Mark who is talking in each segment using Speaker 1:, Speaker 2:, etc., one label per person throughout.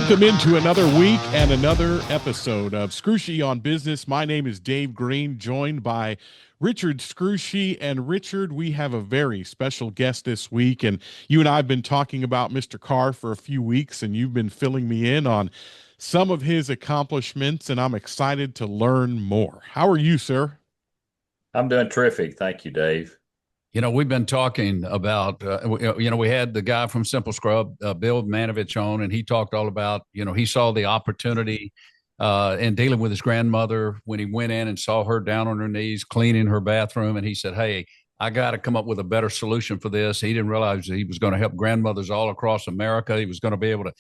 Speaker 1: Welcome into another week and another episode of Scrushy on Business. My name is Dave Green, joined by Richard Scrushy. And Richard, we have a very special guest this week. And you and I have been talking about Mr. Carr for a few weeks, and you've been filling me in on some of his accomplishments, and I'm excited to learn more. How are you, sir?
Speaker 2: I'm doing terrific. Thank you, Dave.
Speaker 3: We've been talking about, we had the guy from Simple Scrub, Bill Manovich on, and he talked all about, he saw the opportunity in dealing with his grandmother when he went in and saw her down on her knees cleaning her bathroom. And he said, hey, I got to come up with a better solution for this. He didn't realize that he was going to help grandmothers all across America. He was going to be able to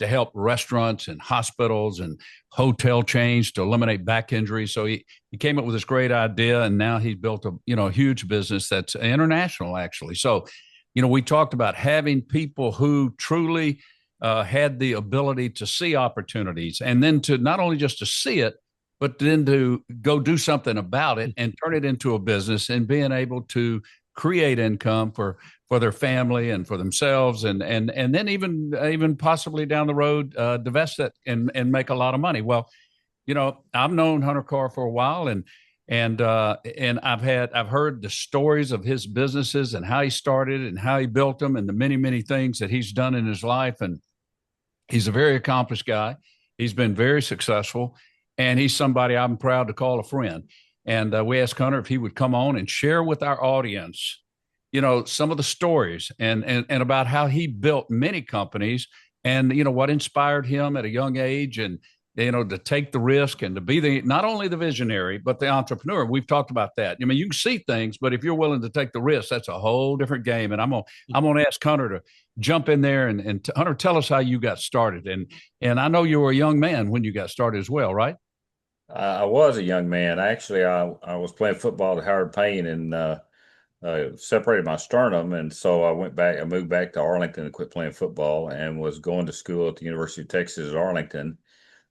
Speaker 3: help restaurants and hospitals and hotel chains to eliminate back injuries. So he came up with this great idea, and now he's built a huge business that's international, actually. So, we talked about having people who truly had the ability to see opportunities, and then to not only just to see it, but then to go do something about it and turn it into a business, and being able to create income for their family and for themselves, and then even possibly down the road divest it and make a lot of money. Well, I've known Hunter Carr for a while, and I've heard the stories of his businesses and how he started and how he built them, and the many things that he's done in his life. And he's a very accomplished guy. He's been very successful, and he's somebody I'm proud to call a friend. And we asked Hunter if he would come on and share with our audience, some of the stories and about how he built many companies, and, what inspired him at a young age, and, to take the risk and to be not only the visionary, but the entrepreneur. We've talked about that. I mean, you can see things, but if you're willing to take the risk, that's a whole different game. And I'm going to ask Hunter to jump in there and Hunter, tell us how you got started. And I know you were a young man when you got started as well, right?
Speaker 2: I was a young man. Actually, I was playing football at Howard Payne and separated my sternum. And so I moved back to Arlington and quit playing football, and was going to school at the University of Texas at Arlington.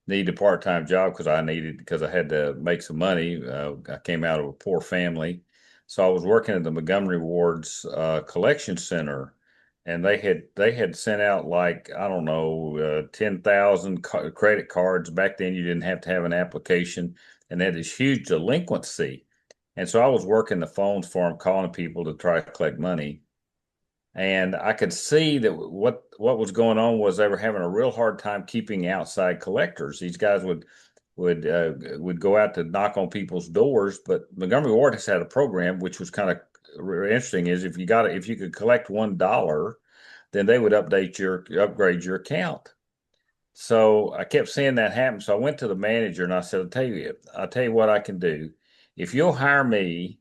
Speaker 2: Needed a part-time job because I had to make some money. I came out of a poor family. So I was working at the Montgomery Ward's collection center. And they had sent out, like, I don't know, 10,000 credit cards. Back then, you didn't have to have an application, and they had this huge delinquency. And so I was working the phones for them, calling people to try to collect money. And I could see that what was going on was they were having a real hard time keeping outside collectors. These guys would go out to knock on people's doors, but Montgomery Ward has had a program which was kind of interesting. Is if you could collect $1, then they would upgrade your account. So I kept seeing that happen. So I went to the manager and I said, I'll tell you what I can do. If you'll hire me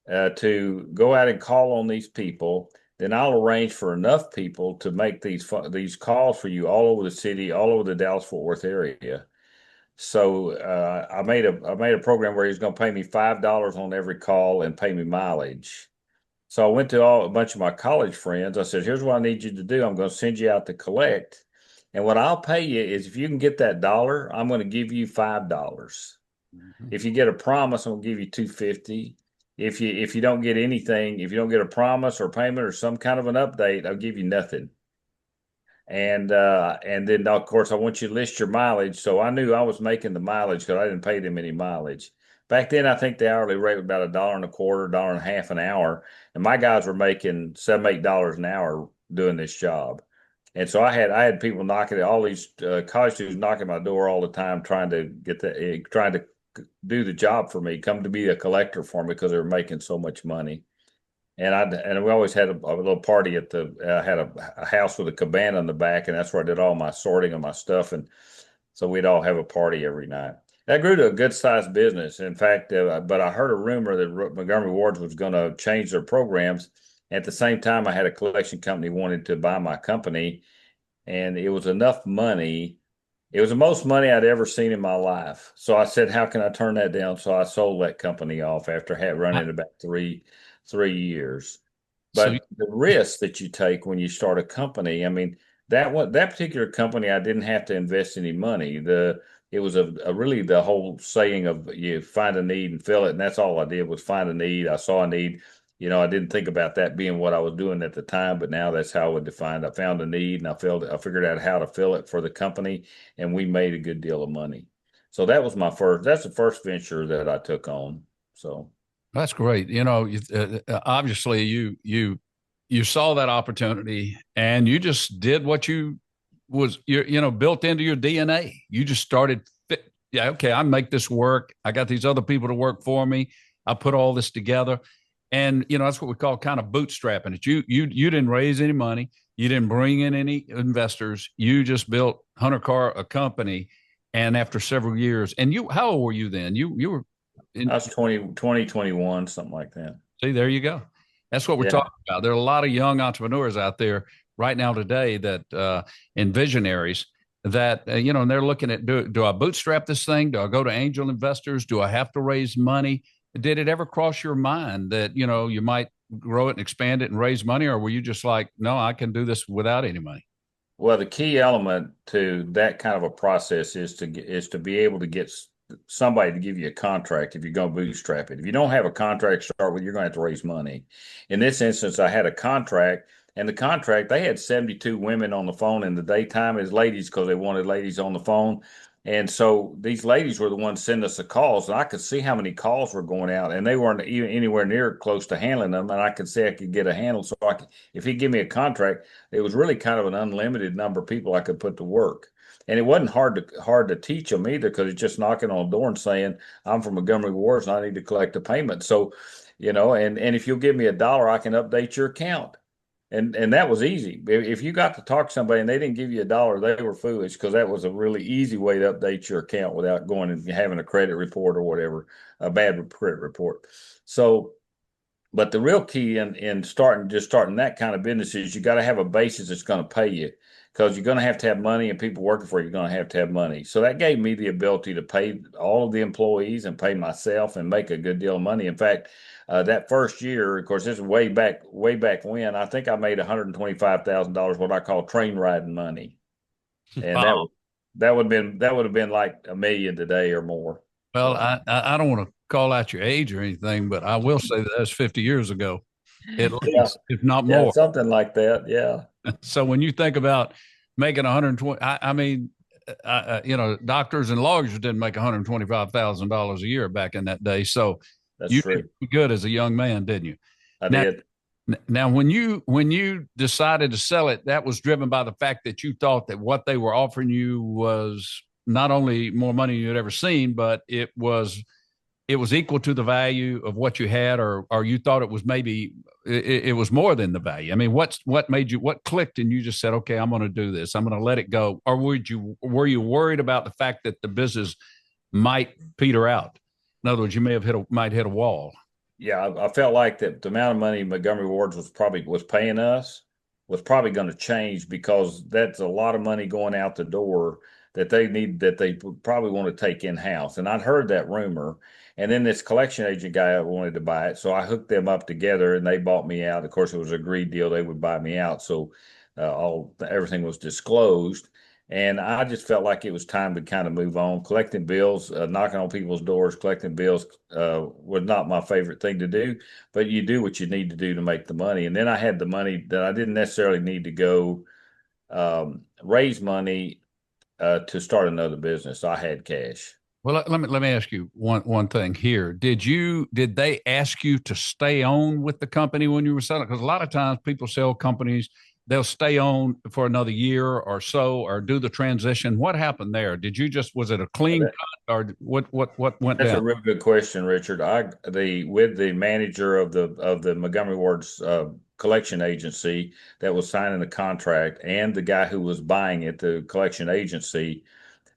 Speaker 2: to go out and call on these people, then I'll arrange for enough people to make these calls for you all over the city, all over the Dallas-Fort Worth area. So I made a program where he was going to pay me $5 on every call and pay me mileage. So I went to a bunch of my college friends. I said, here's what I need you to do. I'm going to send you out to collect. And what I'll pay you is, if you can get that dollar, I'm going to give you $5. Mm-hmm. If you get a promise, I'm going to give you $2.50. If you don't get anything, if you don't get a promise or payment or some kind of an update, I'll give you nothing. And then, of course, I want you to list your mileage. So I knew I was making the mileage because I didn't pay them any mileage. Back then, I think the hourly rate was about $1.25, $1.50 an hour. And my guys were making $7, $8 an hour doing this job. And so I had people knocking, all these college students knocking my door all the time, trying to do the job for me, come to be a collector for me because they were making so much money. And we always had a little party I had a house with a cabana in the back, and that's where I did all my sorting of my stuff. And so we'd all have a party every night. That grew to a good sized business. In fact, but I heard a rumor that Montgomery Ward's was going to change their programs. At the same time, I had a collection company wanted to buy my company, and it was enough money. It was the most money I'd ever seen in my life. So I said, how can I turn that down? So I sold that company off after running about three years. But the risk that you take when you start a company, I mean, that particular company, I didn't have to invest any money. It was really the whole saying of you find a need and fill it. And that's all I did was find a need. I saw a need. I didn't think about that being what I was doing at the time, but now that's how I would define it. I found a need and I figured out how to fill it for the company, and we made a good deal of money. So that's the first venture that I took on. So
Speaker 3: That's great. Obviously you saw that opportunity and you just did what built into your DNA. You just started yeah, okay, I make this work. I got these other people to work for me. I put all this together. And that's what we call kind of bootstrapping it. You didn't raise any money. You didn't bring in any investors. You just built Hunter Carr, a company. And after several years, and how old were you then? You were
Speaker 2: I was 21, something like that.
Speaker 3: See, there you go. That's what we're talking about. There are a lot of young entrepreneurs out there right now today that and visionaries that and they're looking at do I bootstrap this thing? Do I go to angel investors? Do I have to raise money? Did it ever cross your mind that you might grow it and expand it and raise money, or were you just like, no, I can do this without any money?
Speaker 2: Well, the key element to that kind of a process is to be able to get somebody to give you a contract if you're going to bootstrap it. If you don't have a contract to start with, you're going to have to raise money. In this instance, I had a contract, and the contract, they had 72 women on the phone in the daytime as ladies because they wanted ladies on the phone. And so these ladies were the ones sending us the calls, and I could see how many calls were going out, and they weren't even anywhere near close to handling them. And I could say I could get a handle. So if he'd give me a contract, it was really kind of an unlimited number of people I could put to work. And it wasn't hard to teach them either, because it's just knocking on the door and saying, I'm from Montgomery Wards and I need to collect a payment. So, and if you'll give me $1, I can update your account. And that was easy. If you got to talk to somebody and they didn't give you $1, they were foolish, because that was a really easy way to update your account without going and having a credit report or whatever, a bad credit report. So, but the real key in starting that kind of business is you got to have a basis that's going to pay you, because you're going to have money, and people working for you are going to have money. So that gave me the ability to pay all of the employees and pay myself and make a good deal of money. In fact, that first year, of course, this is way back when, I think I made $125,000, what I call train riding money, and
Speaker 3: Wow.
Speaker 2: that would have been like $1 million today or more.
Speaker 3: Well, I don't want to call out your age or anything, but I will say that that's 50 years ago, at least, if not more.
Speaker 2: Something like that. Yeah.
Speaker 3: So when you think about making 120, I mean, doctors and lawyers didn't make $125,000 a year back in that day. So
Speaker 2: That's
Speaker 3: you
Speaker 2: true.
Speaker 3: did good as a young man, didn't you?
Speaker 2: I did.
Speaker 3: Now, when you decided to sell it, that was driven by the fact that you thought that what they were offering you was not only more money you'd ever seen, but it was equal to the value of what you had, or you thought it was maybe it was more than the value. I mean, what clicked and you just said, okay, I'm going to do this. I'm going to let it go. Or were you worried about the fact that the business might peter out? In other words, you might hit a wall.
Speaker 2: Yeah, I felt like that the amount of money Montgomery Wards was paying us was probably going to change, because that's a lot of money going out the door that they probably want to take in house. And I'd heard that rumor. And then this collection agent guy wanted to buy it, so I hooked them up together, and they bought me out. Of course, it was an agreed deal; they would buy me out. So everything was disclosed. And I just felt like it was time to kind of move on. Collecting bills, knocking on people's doors, collecting bills was not my favorite thing to do, but you do what you need to do to make the money. And then I had the money that I didn't necessarily need to go raise money to start another business. I had cash.
Speaker 3: Well, let me ask you one thing here. Did they ask you to stay on with the company when you were selling? Because a lot of times people sell companies, they'll stay on for another year or so, or do the transition. What happened there? Was it a clean cut, or what went down?
Speaker 2: That's a real good question, Richard. With the manager of the Montgomery Ward's collection agency that was signing the contract, and the guy who was buying it, the collection agency,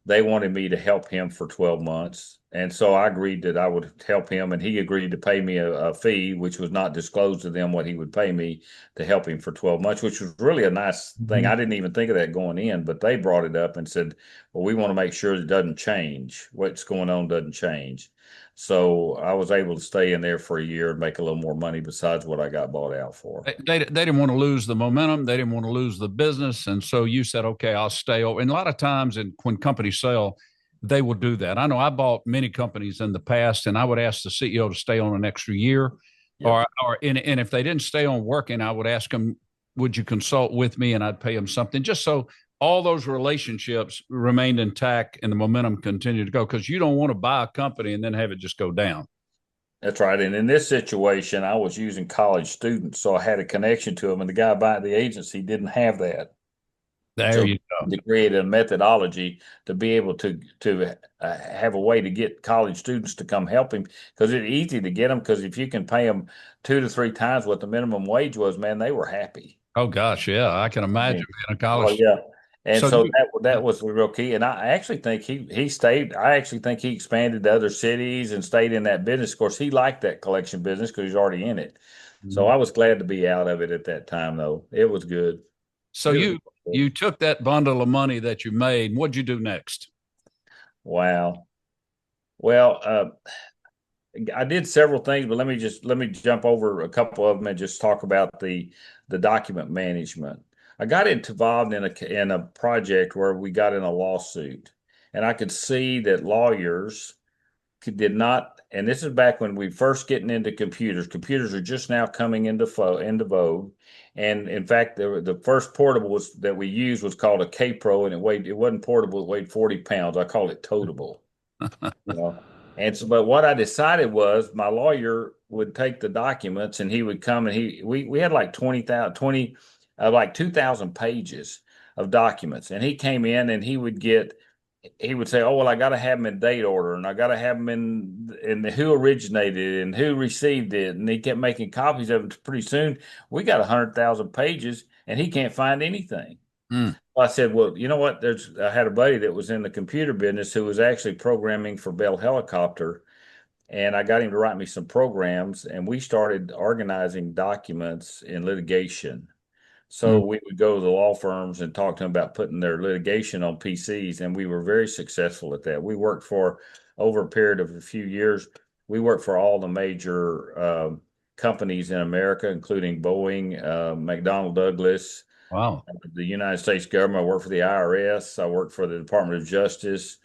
Speaker 2: they wanted me to help him for 12 months. And so I agreed that I would help him, and he agreed to pay me a fee, which was not disclosed to them, what he would pay me to help him for 12 months, which was really a nice thing. I didn't even think of that going in, but they brought it up and said, well, we want to make sure it doesn't change. What's going on doesn't change. So I was able to stay in there for a year and make a little more money besides what I got bought out for.
Speaker 3: They didn't want to lose the momentum. They didn't want to lose the business. And so you said, okay, I'll stay over. And a lot of times when companies sell, they will do that. I know I bought many companies in the past, and I would ask the CEO to stay on an extra year
Speaker 2: Yep.
Speaker 3: And if they didn't stay on working, I would ask them, would you consult with me? And I'd pay them something just so all those relationships remained intact and the momentum continued to go. Cause you don't want to buy a company and then have it just go down.
Speaker 2: That's right. And in this situation, I was using college students, so I had a connection to them, and the guy buying the agency didn't have that.
Speaker 3: There
Speaker 2: So
Speaker 3: you go.
Speaker 2: to create a methodology to be able to have a way to get college students to come help him, because it's easy to get them. Because if you can pay them 2 to 3 times what the minimum wage was, man, they were happy.
Speaker 3: Oh gosh. Yeah. I can imagine being a
Speaker 2: Oh
Speaker 3: college.
Speaker 2: yeah. And
Speaker 3: So
Speaker 2: so
Speaker 3: you,
Speaker 2: that was the real key. And I actually think he stayed. I actually think he expanded to other cities and stayed in that business. Of course, he liked that collection business because he's already in it. So I was glad to be out of it at that time, though. It was good.
Speaker 3: so
Speaker 2: It was
Speaker 3: you,
Speaker 2: good.
Speaker 3: you took that bundle of money that you made. What'd you do next?
Speaker 2: Wow. Well, I did several things, but let me jump over a couple of them and just talk about the document management. I got involved in a project where we got in a lawsuit, and I could see that lawyers did not. And this is back when we first getting into computers. Computers are just now coming into vogue. And in fact, the first portable that we used was called a K Pro, and it wasn't portable. It weighed 40 pounds. I called it totable. You know. And so, but what I decided was my lawyer would take the documents and he would come and we had like 2,000 pages of documents. And he came in and he would say, oh, well, I got to have them in date order and I got to have them in who originated and who received it. And he kept making copies of it. Pretty soon we got 100,000 pages and he can't find anything.
Speaker 3: Mm.
Speaker 2: I said, well, you know what? I had a buddy that was in the computer business who was actually programming for Bell Helicopter, and I got him to write me some programs, and we started organizing documents in litigation. So
Speaker 3: Mm.
Speaker 2: we would go to the law firms and talk to them about putting their litigation on PCs, and we were very successful at that. We worked for over a period of a few years. We worked for all the major companies in America, including Boeing, McDonnell Douglas,
Speaker 3: Wow.
Speaker 2: the United States government. I worked for the IRS. I worked for the Department of Justice.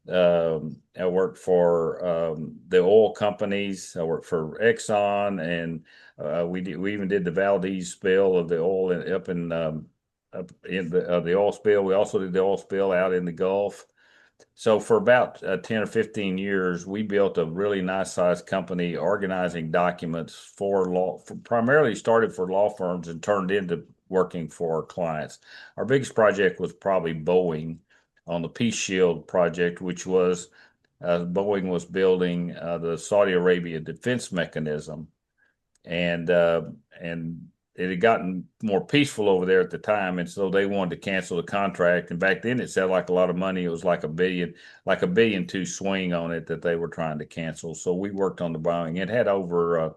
Speaker 2: I worked for the oil companies. I worked for Exxon, and we even did the Valdez spill of the oil up in the oil spill. We also did the oil spill out in the Gulf. So for about 10 or 15 years, we built a really nice sized company organizing documents primarily started for law firms and turned into working for clients. Our biggest project was probably Boeing on the Peace Shield project, which was Boeing was building the Saudi Arabia defense mechanism, and it had gotten more peaceful over there at the time, and so they wanted to cancel the contract. And back then, it sounded like a lot of money. It was like a billion two swing on it that they were trying to cancel. So we worked on the Boeing. It had over,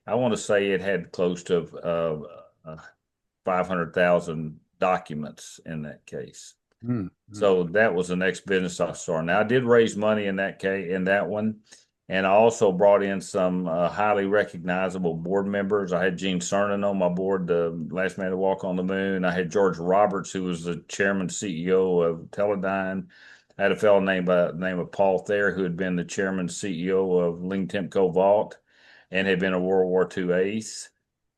Speaker 2: I want to say, it had close to 500,000 documents in that case.
Speaker 3: Mm.
Speaker 2: So that was the next business I started. Now I did raise money in that one, and I also brought in some highly recognizable board members. I had Gene Cernan on my board, the last man to walk on the moon. I had George Roberts, who was the chairman CEO of Teledyne. I had a fellow named by the name of Paul Thayer, who had been the chairman CEO of Ling Temco Vault and had been a World War II ace.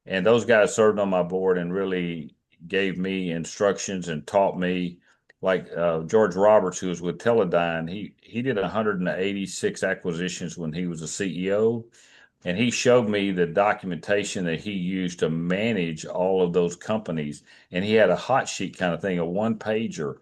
Speaker 2: And those guys served on my board and really gave me instructions and taught me. Like George Roberts, who was with Teledyne, he did 186 acquisitions when he was a CEO, and he showed me the documentation that he used to manage all of those companies. And he had a hot sheet kind of thing, a one pager.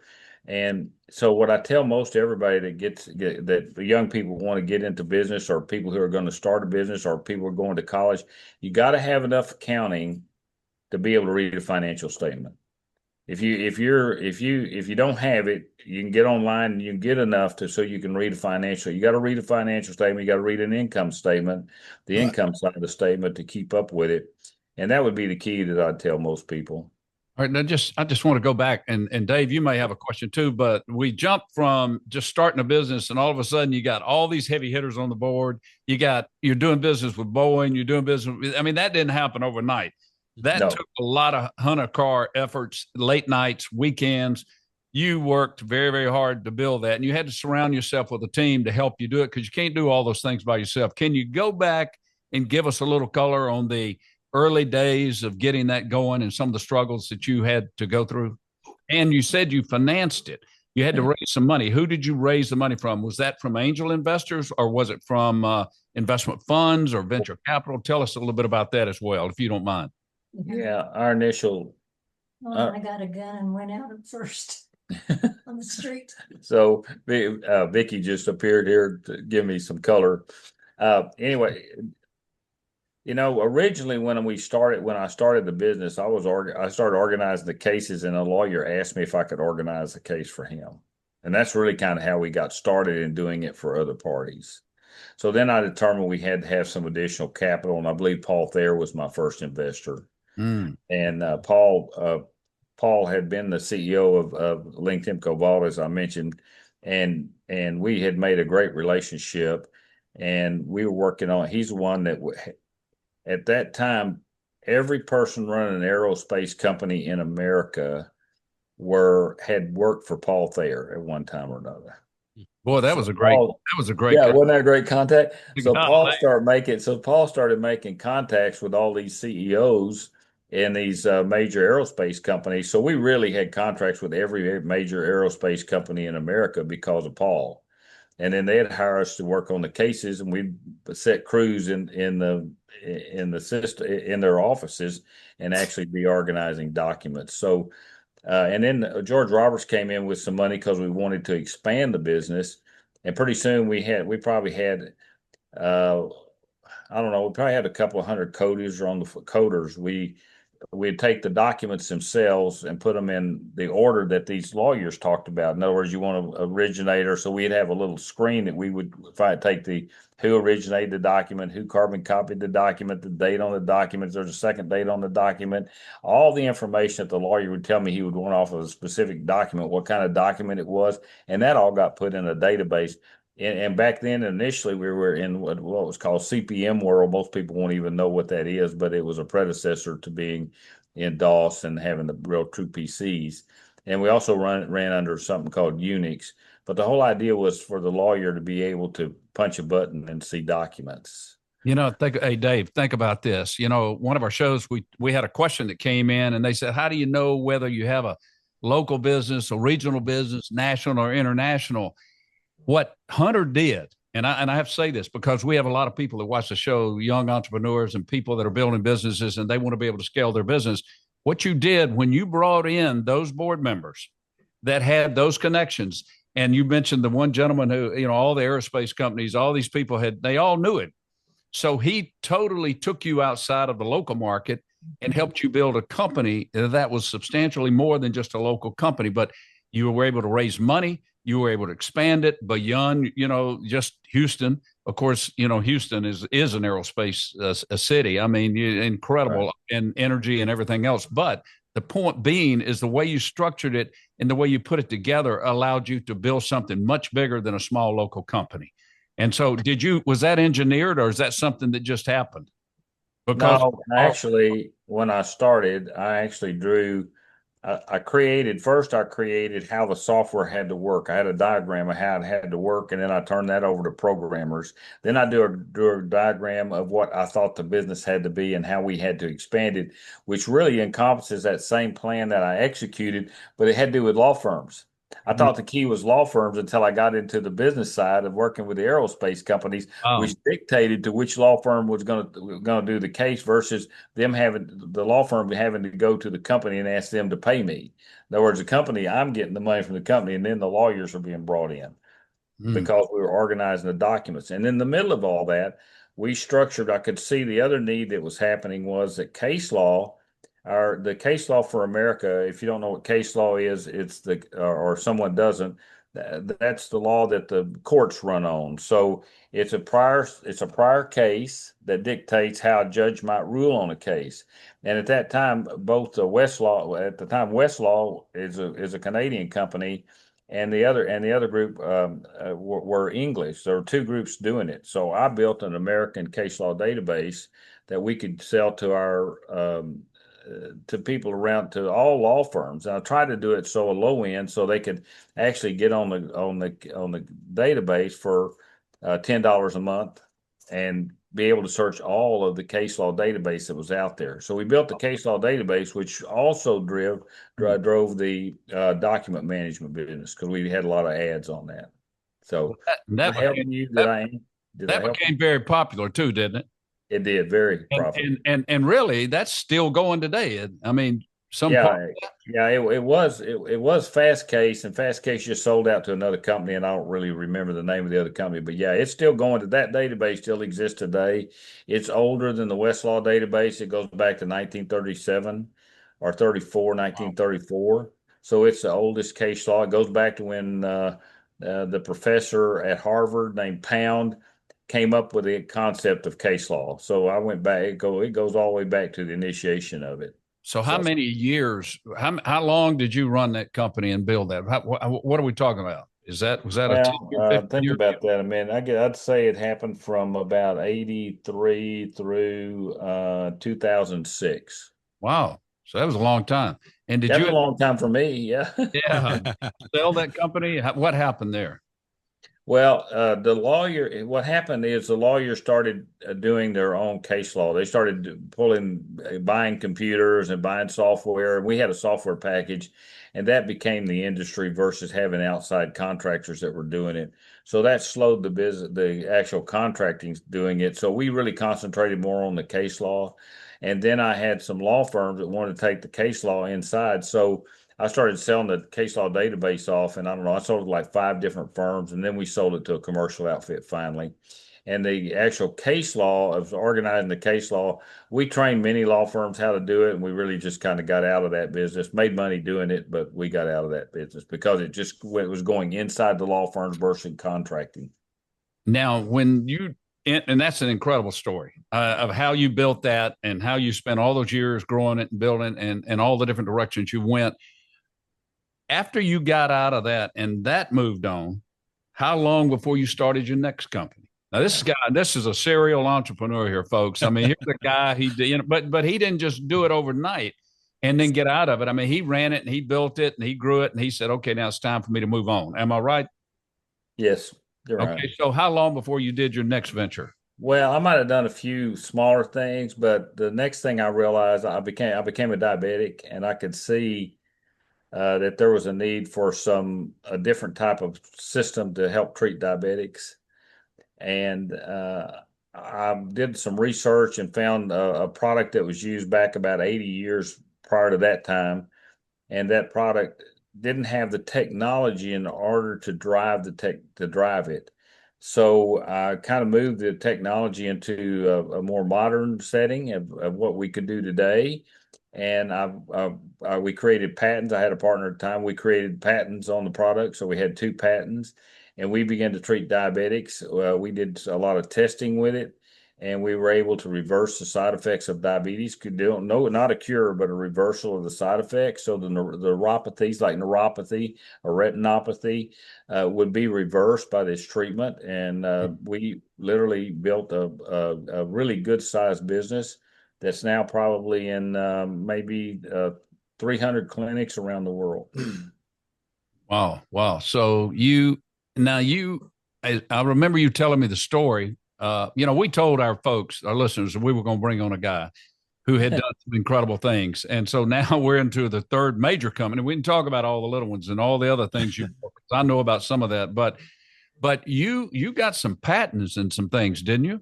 Speaker 2: And so, what I tell most everybody that the young people want to get into business, or people who are going to start a business, or people who are going to college, you got to have enough accounting to be able to read a financial statement. If you don't have it, you can get online and you can get enough so you can read a financial. You got to read a financial statement. You got to read an income statement, the income side of the statement to keep up with it, and that would be the key that I'd tell most people.
Speaker 3: All right, now I just want to go back and Dave, you may have a question too, but we jumped from just starting a business and all of a sudden you got all these heavy hitters on the board. You're doing business with Boeing, you're doing business. I mean, that didn't happen overnight. That took a lot of Hunter Carr efforts, late nights, weekends. You worked very, very hard to build that, and you had to surround yourself with a team to help you do it because you can't do all those things by yourself. Can you go back and give us a little color on the early days of getting that going and some of the struggles that you had to go through? And you said you financed it. You had to raise some money. Who did you raise the money from? Was that from angel investors, or was it from investment funds or venture capital? Tell us a little bit about that as well, if you don't mind.
Speaker 2: Yeah, our initial.
Speaker 4: Well, I got a gun and went out at first on the street.
Speaker 2: So Vicky just appeared here to give me some color. Anyway, originally when I started the business, I started organizing the cases, and a lawyer asked me if I could organize the case for him. And that's really kind of how we got started in doing it for other parties. So then I determined we had to have some additional capital, and I believe Paul Thayer was my first investor. And Paul had been the CEO of LinkedIn Vault, as I mentioned, and we had made a great relationship, and we were working on. He's the one that at that time, every person running an aerospace company in America had worked for Paul Thayer at one time or another.
Speaker 3: Boy, that was a great.
Speaker 2: Yeah, wasn't that a great contact? So
Speaker 3: God,
Speaker 2: Paul started making contacts with all these CEOs in these major aerospace companies. So we really had contracts with every major aerospace company in America because of Paul. And then they'd hire us to work on the cases, and we'd set crews in the system in their offices and actually be organizing documents. So, and then George Roberts came in with some money because we wanted to expand the business. And pretty soon we probably had, I don't know, we probably had a couple of hundred coders on the coders. We'd take the documents themselves and put them in the order that these lawyers talked about. In other words, you want an originator, so we'd have a little screen that we would take who originated the document, who carbon copied the document, the date on the document, there's a second date on the document, all the information that the lawyer would tell me he would want off of a specific document, what kind of document it was, and that all got put in a database. And back then, initially, we were in what was called CPM world. Most people won't even know what that is, but it was a predecessor to being in DOS and having the real true PCs. And we also ran under something called Unix. But the whole idea was for the lawyer to be able to punch a button and see documents.
Speaker 3: Hey, Dave, think about this. One of our shows, we had a question that came in, and they said, how do you know whether you have a local business, a regional business, national or international? What Hunter did, and I have to say this because we have a lot of people that watch the show, young entrepreneurs and people that are building businesses, and they want to be able to scale their business. What you did when you brought in those board members that had those connections, and you mentioned the one gentleman who, all the aerospace companies, all these people they all knew it. So he totally took you outside of the local market and helped you build a company that was substantially more than just a local company, but you were able to raise money. You were able to expand it beyond, just Houston. Of course, Houston is an aerospace a city. I mean, incredible right. In energy and everything else. But the point being is the way you structured it and the way you put it together allowed you to build something much bigger than a small local company. And so was that engineered, or is that something that just happened?
Speaker 2: Because when I started, I actually I created how the software had to work. I had a diagram of how it had to work, and then I turned that over to programmers. Then I do a diagram of what I thought the business had to be and how we had to expand it, which really encompasses that same plan that I executed, but it had to do with law firms. I thought the key was law firms until I got into the business side of working with the aerospace companies, which dictated to which law firm was going to do the case versus them the law firm having to go to the company and ask them to pay me. In other words, the company, I'm getting the money from the company, and then the lawyers are being brought in because we were organizing the documents. And in the middle of all that, I could see the other need that was happening was that case law. The case law for America, if you don't know what case law is, it's or someone doesn't, that's the law that the courts run on. So it's a prior case that dictates how a judge might rule on a case. And at that time, Westlaw is a Canadian company, and the other group were English. There were two groups doing it. So I built an American case law database that we could sell to to people around, to all law firms. And I tried to do it so low end so they could actually get on the database for $10 a month and be able to search all of the case law database that was out there. So we built the case law database, which also drove the document management business because we had a lot of ads on that. So
Speaker 3: that
Speaker 2: helping you, did I help?
Speaker 3: became very popular too, didn't it?
Speaker 2: It did, very profitable.
Speaker 3: And really, that's still going today. I mean,
Speaker 2: Yeah, it was Fast Case, and Fast Case just sold out to another company, and I don't really remember the name of the other company, but yeah, it's still going. That database still exists today. It's older than the Westlaw database. It goes back to 1937 or 1934. So it's the oldest case law. It goes back to when the professor at Harvard named Pound came up with the concept of case law. So I went back. It goes all the way back to the initiation of it.
Speaker 3: So how many years? How long did you run that company and build that? What are we talking about? Was that a 10-year,
Speaker 2: think
Speaker 3: year?
Speaker 2: about that a minute. I'd say it happened from about 83 through 2006.
Speaker 3: Wow. So that was a long time. And did
Speaker 2: That's
Speaker 3: you
Speaker 2: a long time for me. Yeah.
Speaker 3: sell that company? What happened there?
Speaker 2: Well, what happened is the lawyer started doing their own case law. They started buying computers and buying software. We had a software package, and that became the industry versus having outside contractors that were doing it. So that slowed the business, the actual contracting doing it. So we really concentrated more on the case law. And then I had some law firms that wanted to take the case law inside. So I started selling the case law database off, and I don't know, I sold it to like 5 different firms, and then we sold it to a commercial outfit finally. And the actual case law of organizing the case law, we trained many law firms how to do it, and we really just kind of got out of that business, made money doing it, but we got out of that business because it was going inside the law firms versus contracting.
Speaker 3: Now, and that's an incredible story of how you built that and how you spent all those years growing it and building and all the different directions you went. After you got out of that and that moved on, how long before you started your next company? Now, this is a serial entrepreneur here, folks. I mean, here's the guy, but he didn't just do it overnight and then get out of it. I mean, he ran it and he built it and he grew it and he said, okay, now it's time for me to move on. Am I right?
Speaker 2: Yes, you're
Speaker 3: okay,
Speaker 2: right.
Speaker 3: So how long before you did your next venture?
Speaker 2: Well, I might have done a few smaller things, but the next thing I realized, I became a diabetic, and I could see that there was a need for a different type of system to help treat diabetics. And I did some research and found a product that was used back about 80 years prior to that time. And that product didn't have the technology in order to drive it. So I kind of moved the technology into a more modern setting of what we could do today. And we created patents. I had a partner at the time. We created patents on the product. So we had 2 patents, and we began to treat diabetics. We did a lot of testing with it, and we were able to reverse the side effects of diabetes. Not a cure, but a reversal of the side effects. So the neuropathies like neuropathy or retinopathy would be reversed by this treatment. And we literally built a really good sized business that's now probably in maybe 300 clinics around the world.
Speaker 3: Wow. So I remember you telling me the story. We told our listeners, that we were going to bring on a guy who had done some incredible things. And so now we're into the third major company. We can talk about all the little ones and all the other things I know about some of that, but you got some patents and some things, didn't you?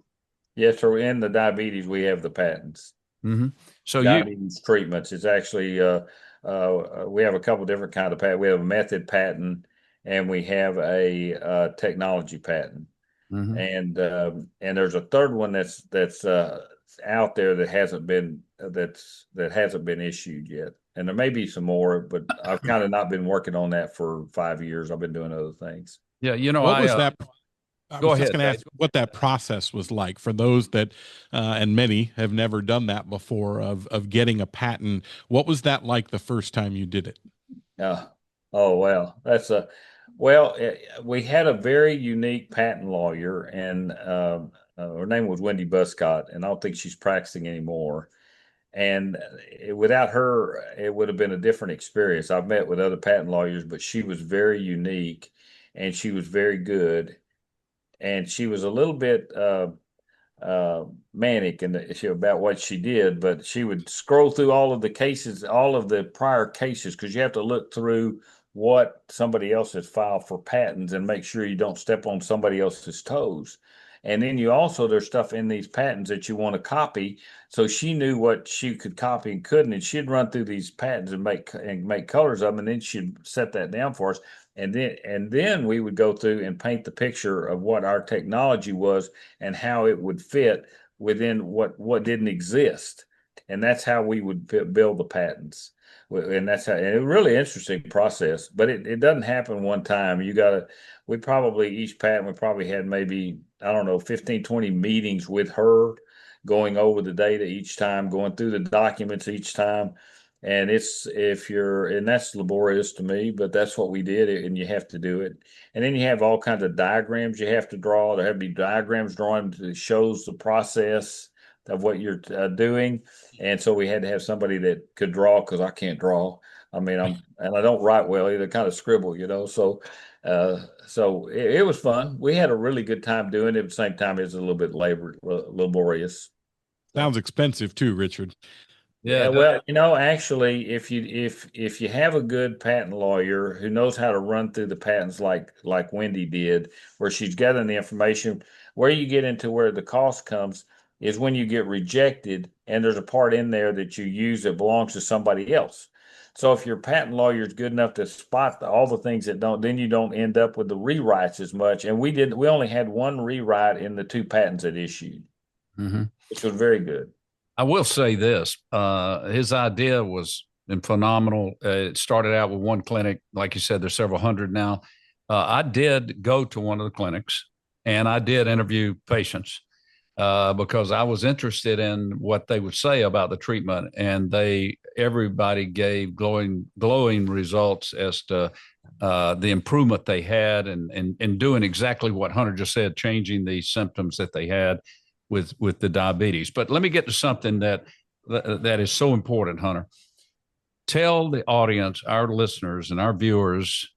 Speaker 2: Yes, sir. In the diabetes, we have the patents.
Speaker 3: Mm-hmm. So
Speaker 2: diabetes treatments. It's actually we have a couple different kind of patent. We have a method patent, and we have a technology patent.
Speaker 3: Mm-hmm.
Speaker 2: And there's a third one that's out there that hasn't been issued yet. And there may be some more, but I've kind of not been working on that for 5 years. I've been doing other things.
Speaker 3: Yeah,
Speaker 1: what was that? I was just
Speaker 3: ahead.
Speaker 1: going to ask what that process was like for those that, and many have never done that before, of getting a patent. What was that like the first time you did it?
Speaker 2: Oh, well, we had a very unique patent lawyer, and her name was Wendy Buscott, and I don't think she's practicing anymore. And without her, it would have been a different experience. I've met with other patent lawyers, but she was very unique, and she was very good. And she was a little bit manic about what she did, but she would scroll through all of the cases, all of the prior cases, because you have to look through what somebody else has filed for patents and make sure you don't step on somebody else's toes. And then you also, there's stuff in these patents that you want to copy. So she knew what she could copy and couldn't, and she'd run through these patents and make colors of them, and then she'd set that down for us. And then we would go through and paint the picture of what our technology was and how it would fit within what didn't exist. And that's how we would build the patents. And that's how, and it's a really interesting process, but it doesn't happen one time. We probably, each patent, we probably had maybe, I don't know, 15, 20 meetings with her, going over the data each time, going through the documents each time. And that's laborious to me, but that's what we did, and you have to do it. And then you have all kinds of diagrams you have to draw. There have to be diagrams drawn that shows the process of what you're doing. And so we had to have somebody that could draw, because I can't draw. I mean, and I don't write well either, kind of scribble, So it was fun. We had a really good time doing it. At the same time, it's a little bit laborious.
Speaker 1: Sounds expensive too, Richard.
Speaker 2: Yeah, well, actually, if you have a good patent lawyer who knows how to run through the patents like Wendy did, where she's gathering the information, where you get into where the cost comes is when you get rejected and there's a part in there that you use that belongs to somebody else. So if your patent lawyer is good enough to spot all the things that don't, then you don't end up with the rewrites as much. And we only had one rewrite in the 2 patents that issued, which was very good.
Speaker 3: I will say this: his idea was phenomenal. It started out with one clinic, like you said. There's several hundred now. I did go to one of the clinics, and I did interview patients because I was interested in what they would say about the treatment, and everybody gave glowing results as to the improvement they had, and doing exactly what Hunter just said, changing the symptoms that they had with the diabetes. But let me get to something that is so important, Hunter. Tell the audience, our listeners and our viewers,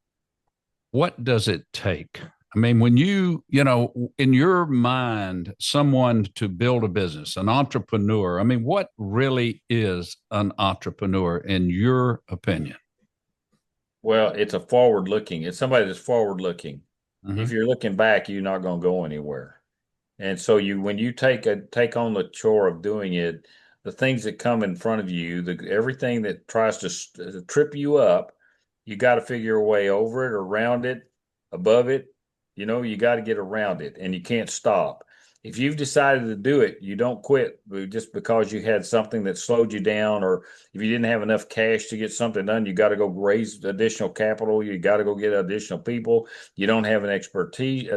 Speaker 3: what does it take? I mean, when in your mind, someone to build a business, an entrepreneur, I mean, what really is an entrepreneur in your opinion?
Speaker 2: Well, it's it's somebody that's forward looking. If you're looking back, you're not going to go anywhere. And so when you take on the chore of doing it, the things that come in front of you, everything that tries to trip you up, you got to figure a way over it, around it, above it. You got to get around it, and you can't stop. If you've decided to do it, you don't quit just because you had something that slowed you down, or if you didn't have enough cash to get something done, you got to go raise additional capital. You got to go get additional people. You don't have an expertise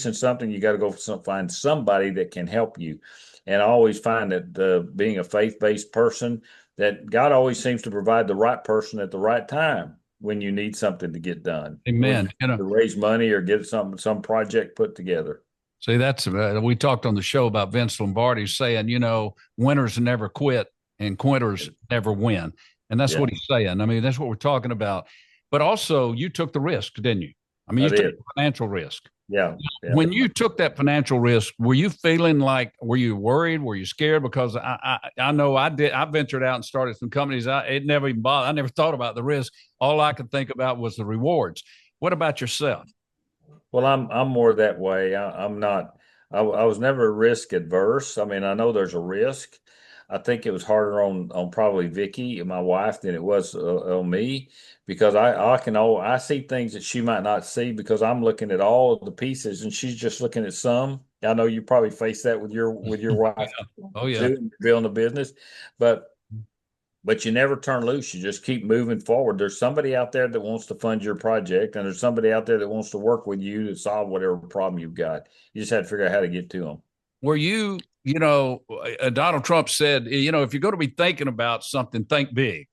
Speaker 2: in something, you got to go find somebody that can help you. And I always find that being a faith-based person, that God always seems to provide the right person at the right time when you need something to get done.
Speaker 3: Amen.
Speaker 2: To raise money or get some project put together.
Speaker 3: See, we talked on the show about Vince Lombardi saying, winners never quit and quitters never win. And that's what he's saying. I mean, that's what we're talking about. But also, you took the risk, didn't you? I mean, you took the financial risk.
Speaker 2: Yeah.
Speaker 3: When you took that financial risk, were you feeling were you worried? Were you scared? Because I know I did. I ventured out and started some companies. It never even bothered. I never thought about the risk. All I could think about was the rewards. What about yourself?
Speaker 2: Well, I'm more that way. I'm not. I was never risk adverse. I mean, I know there's a risk. I think it was harder on probably Vicky, my wife, than it was on me, because I see things that she might not see, because I'm looking at all of the pieces and she's just looking at some. I know you probably face that with your wife.
Speaker 3: Oh yeah,
Speaker 2: building a business, but you never turn loose. You just keep moving forward. There's somebody out there that wants to fund your project, and there's somebody out there that wants to work with you to solve whatever problem you've got. You just had to figure out how to get to them.
Speaker 3: Were you, Donald Trump said, if you're going to be thinking about something, think big.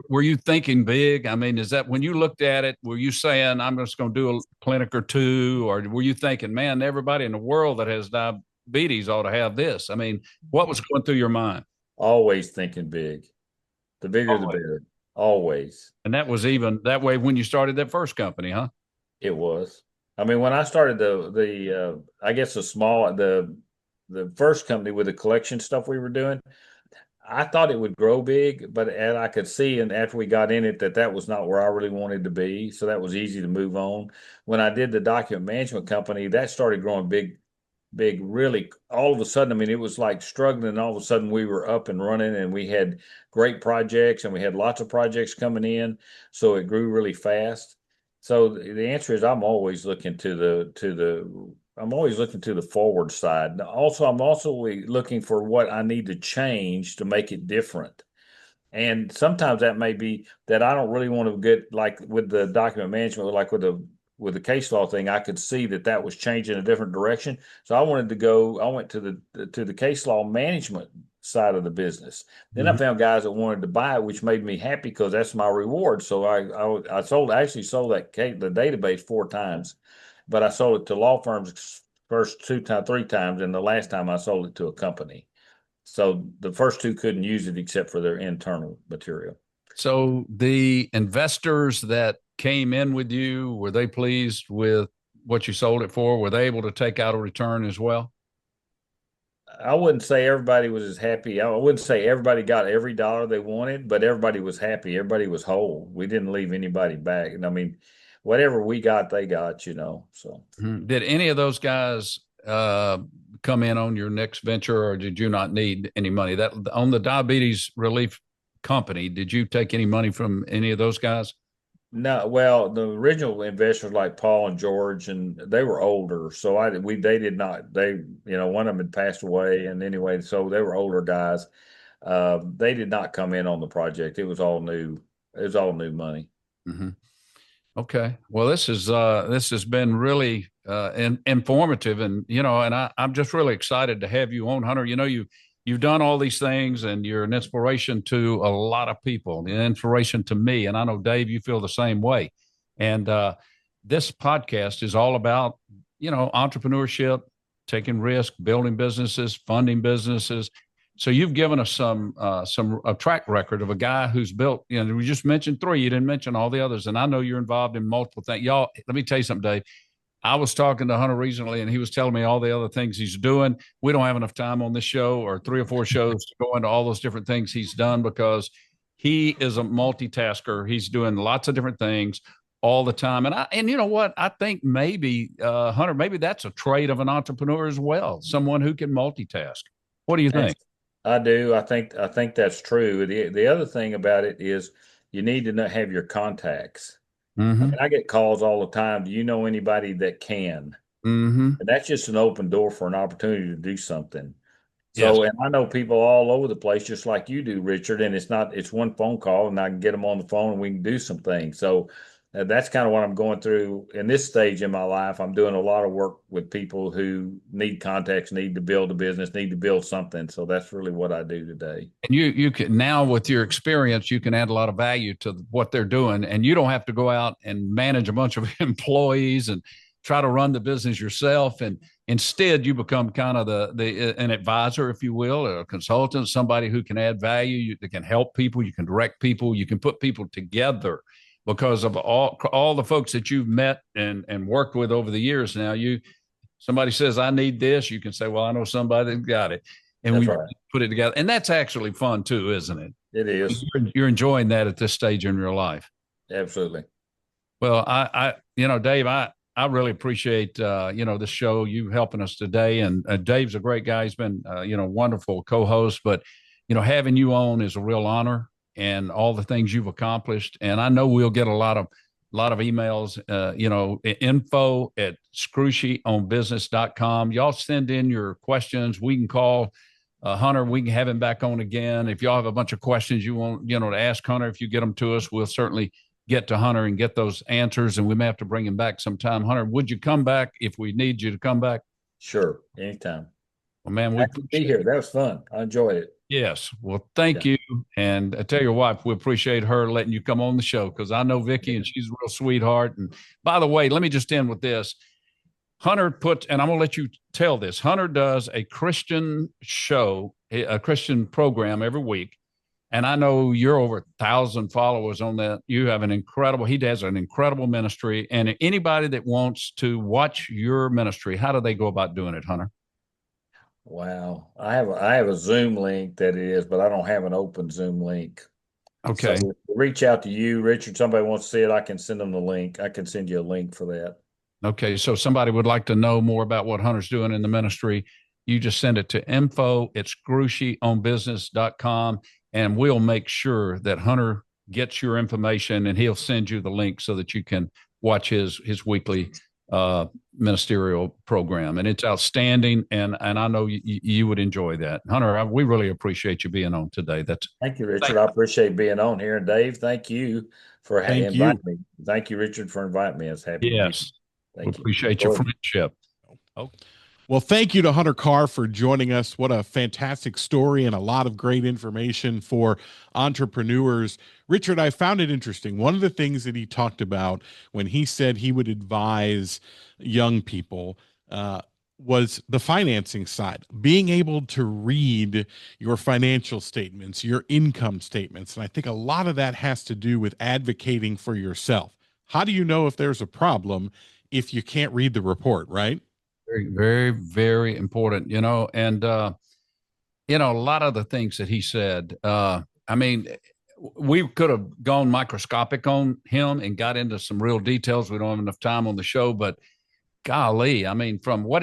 Speaker 3: Were you thinking big? I mean, is that when you looked at it, were you saying, I'm just going to do a clinic or two? Or were you thinking, man, everybody in the world that has diabetes ought to have this? I mean, what was going through your mind?
Speaker 2: Always thinking big. The bigger, the better. Always.
Speaker 3: And that was even that way when you started that first company, huh?
Speaker 2: It was. I mean, when I started I guess the the first company with the collection stuff we were doing, I thought it would grow big, but and I could see, and after we got in it, that was not where I really wanted to be. So that was easy to move on. When I did the document management company, that started growing big, really all of a sudden. I mean, it was like struggling, and all of a sudden we were up and running, and we had great projects, and we had lots of projects coming in. So it grew really fast. So the answer is I'm always looking to the forward side. Also, I'm also looking for what I need to change to make it different. And sometimes that may be that I don't really want to get, like with the document management, like with the case law thing, I could see that was changing a different direction. So I went to the case law management side of the business. Then I found guys that wanted to buy it, which made me happy because that's my reward. So I actually sold the database 4 times, but I sold it to law firms first 3 times, and the last time I sold it to a company. So the first 2 couldn't use it except for their internal material.
Speaker 3: So the investors that came in with you, were they pleased with what you sold it for? Were they able to take out a return as well?
Speaker 2: I wouldn't say everybody was as happy. I wouldn't say everybody got every dollar they wanted, but everybody was happy. Everybody was whole. We didn't leave anybody back. And I mean, whatever we got, they got, so.
Speaker 3: Did any of those guys come in on your next venture, or did you not need any money? That on the diabetes relief company, did you take any money from any of those guys?
Speaker 2: No, well, the original investors like Paul and George, and they were older, so they did not. One of them had passed away, and anyway, so they were older guys. They did not come in on the project. It was all new. It was all new money.
Speaker 3: Mm-hmm. Okay. Well, this has been really informative, and I'm just really excited to have you on, Hunter. You've done all these things, and you're an inspiration to a lot of people, an inspiration to me. And I know, Dave, you feel the same way. And this podcast is all about, entrepreneurship, taking risk, building businesses, funding businesses. So you've given us a track record of a guy who's built, we just mentioned 3, you didn't mention all the others. And I know you're involved in multiple things. Y'all, let me tell you something, Dave. I was talking to Hunter recently, and he was telling me all the other things he's doing. We don't have enough time on this show or 3 or 4 shows to go into all those different things he's done, because he is a multitasker. He's doing lots of different things all the time. And you know what? I think maybe, Hunter, maybe that's a trait of an entrepreneur as well. Someone who can multitask. What do you think?
Speaker 2: I do. I think that's true. The other thing about it is you need to have your contacts.
Speaker 3: Mm-hmm.
Speaker 2: I mean, I get calls all the time. Do you know anybody that can?
Speaker 3: Mm-hmm.
Speaker 2: And that's just an open door for an opportunity to do something. So, yes. And I know people all over the place, just like you do, Richard. And it's one phone call, and I can get them on the phone, and we can do some things. So that's kind of what I'm going through in this stage in my life. I'm doing a lot of work with people who need contacts, need to build a business, need to build something. So that's really what I do today.
Speaker 3: And you can now, with your experience, you can add a lot of value to what they're doing, and you don't have to go out and manage a bunch of employees and try to run the business yourself. And instead, you become kind of an advisor, if you will, or a consultant, somebody who can add value, that can help people, you can direct people, you can put people together. Because of all the folks that you've met and worked with over the years, now somebody says, I need this, you can say, well, I know somebody that got it, and we put it together, and that's actually fun too, isn't it?
Speaker 2: It is.
Speaker 3: You're enjoying that at this stage in your life.
Speaker 2: Absolutely.
Speaker 3: Well, Dave, I really appreciate this show, you helping us today, and Dave's a great guy. He's been wonderful co-host, but having you on is a real honor. And all the things you've accomplished. And I know we'll get a lot of emails, info@scrushyonbusiness.com. Y'all send in your questions. We can call Hunter. We can have him back on again. If y'all have a bunch of questions you want, to ask Hunter, if you get them to us, we'll certainly get to Hunter and get those answers. And we may have to bring him back sometime. Hunter, would you come back if we need you to come back?
Speaker 2: Sure. Anytime.
Speaker 3: Well, man,
Speaker 2: we be here. That was fun. I enjoyed it.
Speaker 3: Yes. Well, thank you. And I tell your wife, we appreciate her letting you come on the show, because I know Vicky and she's a real sweetheart. And by the way, let me just end with this. Hunter and I'm going to let you tell this. Hunter does a Christian show, a Christian program every week. And I know you're over 1,000 followers on that. He has an incredible ministry. And anybody that wants to watch your ministry, how do they go about doing it, Hunter?
Speaker 2: Wow. I have a Zoom link that it is, but I don't have an open Zoom link. So
Speaker 3: Okay.
Speaker 2: reach out to you, Richard. Somebody wants to see it, I can send them the link. I can send you a link for that.
Speaker 3: Okay. So somebody would like to know more about what Hunter's doing in the ministry. You just send it to info@scrushyonbusiness.com, and we'll make sure that Hunter gets your information and he'll send you the link so that you can watch his weekly ministerial program. And it's outstanding. And I know you would enjoy that. Hunter, we really appreciate you being on today.
Speaker 2: Thank you, Richard. I appreciate being on here. And Dave, thank you for
Speaker 1: Thank you.
Speaker 2: inviting me. Thank you, Richard, for inviting me. It's happy to be.
Speaker 3: Yes. We
Speaker 2: Thank you.
Speaker 3: appreciate your friendship.
Speaker 1: Oh. Well, thank you to Hunter Carr for joining us. What a fantastic story and a lot of great information for entrepreneurs. Richard, I found it interesting. One of the things that he talked about when he said he would advise young people was the financing side, being able to read your financial statements, your income statements. And I think a lot of that has to do with advocating for yourself. How do you know if there's a problem if you can't read the report, right?
Speaker 3: Very, very, very important, and, a lot of the things that he said, I mean, we could have gone microscopic on him and got into some real details. We don't have enough time on the show, but golly, I mean, from what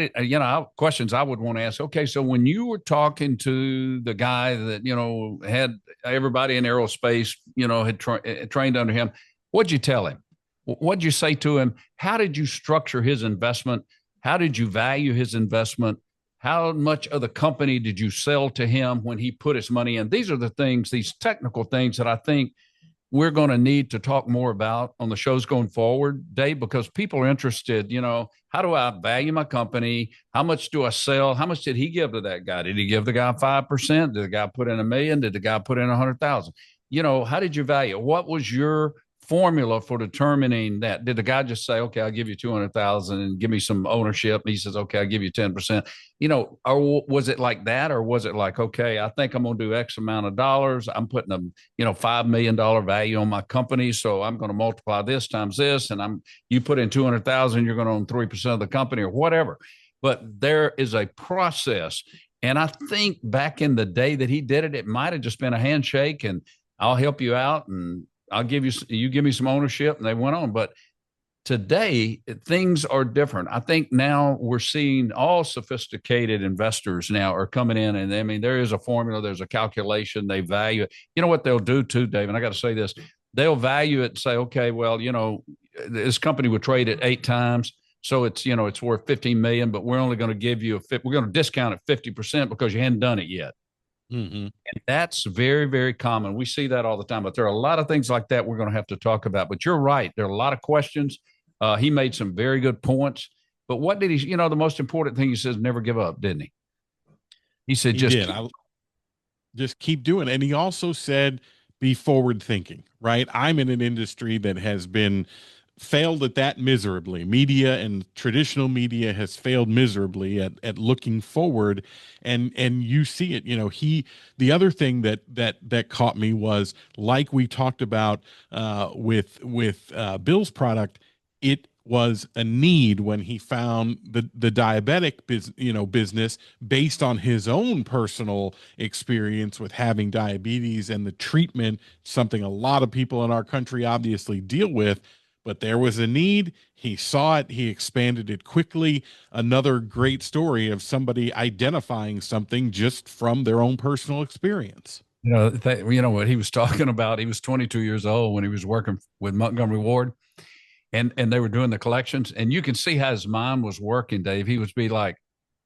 Speaker 3: questions I would want to ask. Okay, so when you were talking to the guy that, had everybody in aerospace, had trained under him, what'd you tell him? What'd you say to him? How did you structure his investment? How did you value his investment? How much of the company did you sell to him when he put his money in? These are the things, these technical things that I think we're going to need to talk more about on the shows going forward, Dave, because people are interested, how do I value my company? How much do I sell? How much did he give to that guy? Did he give the guy 5%? Did the guy put in $1 million? Did the guy put in 100,000? How did you value? What was your formula for determining that? Did the guy just say, okay, I'll give you 200,000 and give me some ownership? And he says, okay, I'll give you 10%, or was it like that? Or was it like, okay, I think I'm going to do X amount of dollars. I'm putting a, $5 million value on my company. So I'm going to multiply this times this. And you put in 200,000, you're going to own 3% of the company or whatever. But there is a process. And I think back in the day that he did it, it might've just been a handshake and I'll help you out. And I'll give you give me some ownership, and they went on. But today things are different. I think now we're seeing all sophisticated investors now are coming in, and I mean, there is a formula, there's a calculation, they value it. You know what they'll do too, Dave, and I got to say this, they'll value it and say, okay, well, this company would trade at 8 times. So it's, it's worth 15 million, but we're only going to give you we're going to discount it 50% because you hadn't done it yet. Mm-hmm. And that's very, very common. We see that all the time, but there are a lot of things like that we're going to have to talk about. But you're right. There are a lot of questions. He made some very good points. But what did he, the most important thing he says, never give up, didn't he? He said,
Speaker 1: just keep doing it. And he also said, be forward thinking, right? I'm in an industry that has been failed at that miserably. Media and traditional media has failed miserably at looking forward, and you see it. The other thing that caught me was, like we talked about with Bill's product, it was a need when he found the diabetic business based on his own personal experience with having diabetes and the treatment, something a lot of people in our country obviously deal with. But there was a need. He saw it. He expanded it quickly. Another great story of somebody identifying something just from their own personal experience.
Speaker 3: What he was talking about. He was 22 years old when he was working with Montgomery Ward, and they were doing the collections. And you can see how his mind was working, Dave. He would be like,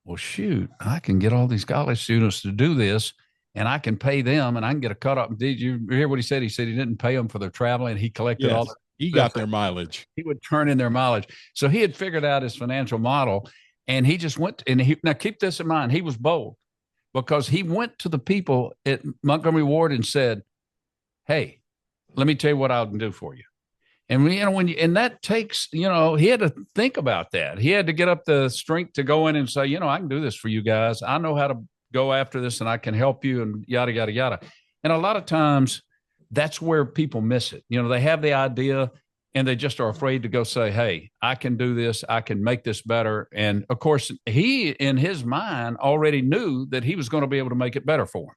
Speaker 3: well, shoot, I can get all these college students to do this, and I can pay them, and I can get a cut up. Did you hear what he said? He said he didn't pay them for their traveling. He collected all the
Speaker 1: he got their mileage.
Speaker 3: He would turn in their mileage. So he had figured out his financial model, and he just went. Now keep this in mind. He was bold because he went to the people at Montgomery Ward and said, "Hey, let me tell you what I can do for you." And and that takes, he had to think about that. He had to get up the strength to go in and say, I can do this for you guys. I know how to go after this, and I can help you, and yada yada yada. And a lot of times, that's where people miss it. They have the idea, and they just are afraid to go say, hey, I can do this. I can make this better. And of course, he, in his mind, already knew that he was going to be able to make it better for him.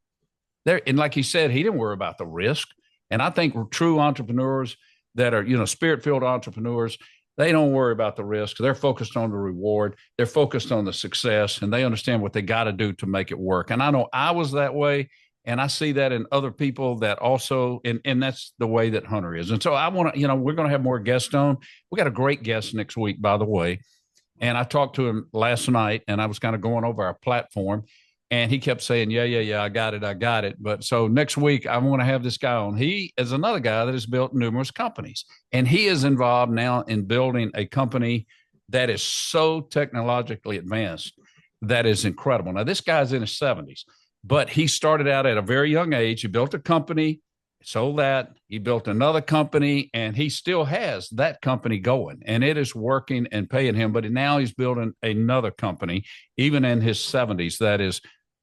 Speaker 3: There, and like he said, he didn't worry about the risk. And I think true entrepreneurs that are, spirit-filled entrepreneurs, they don't worry about the risk. They're focused on the reward. They're focused on the success, and they understand what they got to do to make it work. And I know I was that way. And I see that in other people that also, and that's the way that Hunter is. And so I want to, we're going to have more guests on. We got a great guest next week, by the way. And I talked to him last night, and I was kind of going over our platform, and he kept saying, yeah, I got it. But so next week, I want to have this guy on. He is another guy that has built numerous companies, and he is involved now in building a company that is so technologically advanced. That is incredible. Now, this guy's in his 70s. But he started out at a very young age. He built a company, sold that. He built another company, and he still has that company going, and it is working and paying him. But now he's building another company, even in his 70s, that is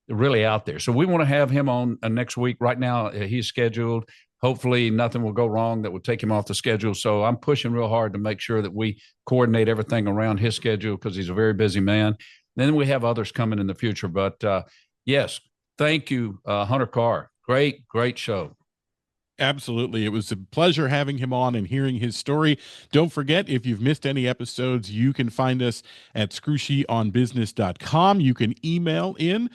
Speaker 3: really out there. So we want to have him on next week. Right now, he's scheduled. Hopefully nothing will go wrong that will take him off the schedule. So I'm pushing real hard to make sure that we coordinate everything around his schedule because he's a very busy man. Then we have others coming in the future. But yes, thank you, Hunter Carr. Great show.
Speaker 1: Absolutely. It was a pleasure having him on and hearing his story. Don't forget, if you've missed any episodes, you can find us at scrushionbusiness.com. You can email in,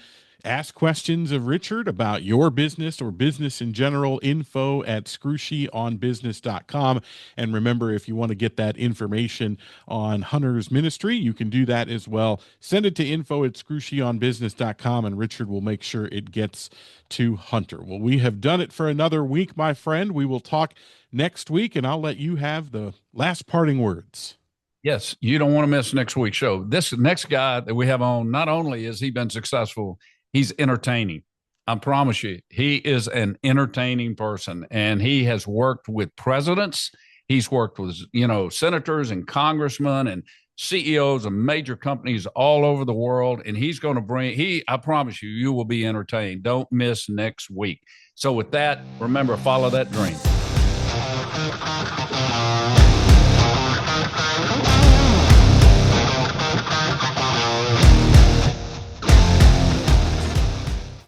Speaker 1: ask questions of Richard about your business or business in general, info@scrushionbusiness.com. And remember, if you want to get that information on Hunter's ministry, you can do that as well. Send it to info@scrushionbusiness.com, and Richard will make sure it gets to Hunter. Well, we have done it for another week, my friend. We will talk next week, and I'll let you have the last parting words.
Speaker 3: Yes, you don't want to miss next week's show. This next guy that we have on, not only has he been successful, he's entertaining. I promise you, he is an entertaining person, and he has worked with presidents. He's worked with, senators and congressmen and CEOs of major companies all over the world. And he's going to I promise you, you will be entertained. Don't miss next week. So with that, remember, follow that dream.